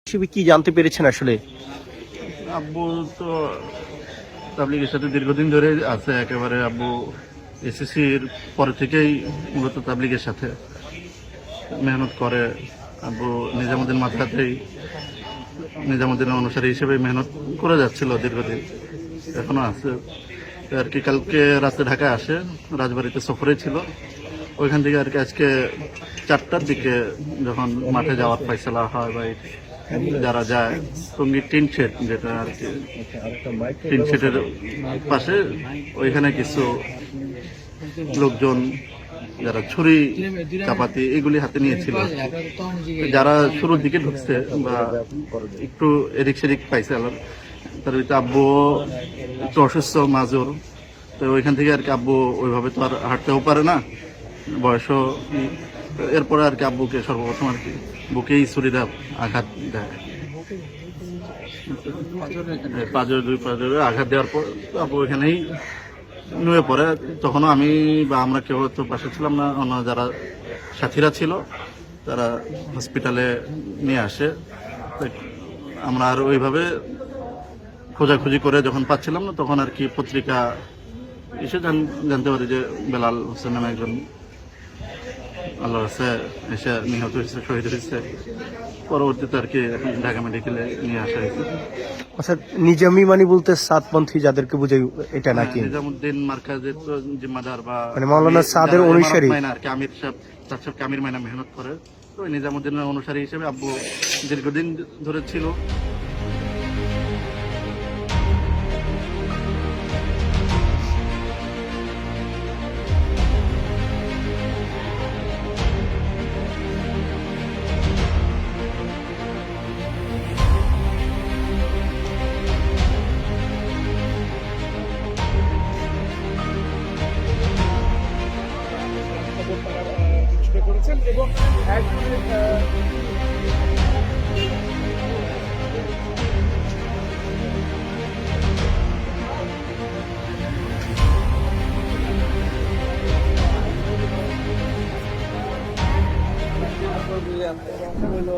হিসেবে কি জানতে পেরেছেন আসলে? আব্বু তো তাবলিগের সাথে দীর্ঘদিন ধরে আছে। একেবারে আব্বু এসএসসির পরে থেকেই মূলত তাবলিগের সাথে মেহনত করে। আব্বু নিজামুদ্দিন মাদ্রাসাতেই নিজামুদ্দিনের অনুসারী হিসেবে মেহনত করে যাচ্ছিল দীর্ঘদিন, এখনো আছে আর কি। কালকে রাতে ঢাকায় আসে, রাজবাড়িতে সফরে ছিল। ওইখান থেকে আর কি আজকে 4টার দিকে যখন মাঠে যাওয়ার ফয়সালা হয় বা যারা যায় টঙ্গী টিন শেড, যেটা আর কি টিন শেডের পাশে, ওইখানে কিছু লোকজন যারা ছুরি চাপাতি এগুলি হাতে নিয়েছিল, যারা শুরুর দিকে ঢুকছে বা একটু এদিক সেদিক পাইছে তার ভিতরে আব্বু একটু অসুস্থ মাজুর, তো ওইখান থেকে আর কি আব্বু ওইভাবে তো আর হাঁটতেও পারে না, বয়সও। এরপরে আর কি আব্বুকে সর্বপ্রথম আর কি বুকেই ছুরিটা আঘাত দেয়, দুই পাঁজরে আঘাত দেওয়ার পর আব্বু ওইখানেই নুয়ে পড়ে। তখনও আমি বা আমরা কেউ তো পাশে ছিলাম না, অন্য যারা সাথীরা ছিল তারা হসপিটালে নিয়ে আসে। আমরা আর ওইভাবে খোঁজাখুঁজি করে যখন পাচ্ছিলাম না, তখন আর কি পত্রিকা এসে জানতে পারি যে বেলাল হোসেন নামে একজন আল্লাহ রাস্তে এসে নিহত হয়েছে, শহীদ হয়েছে। পরবর্তীতে আর কি ঢাকা মেডিকেলে নিয়ে আসা হয়েছে। আচ্ছা, নিজামি মানে বলতে সাতপন্থী যাদেরকে বুঝাই এটা নাকি? নিজামুদ্দিন মার্কাজের তো জিম্মাদার বা মানে মাওলানা সাদের অনুসারী আর কি আমির সাহেব, তার সাহেব আমির মাইনা মেহনত করে, তো নিজামুদ্দিনের অনুসারী হিসেবে আব্বু দীর্ঘদিন ধরে ছিল। করেছেন এবং একজনের হলো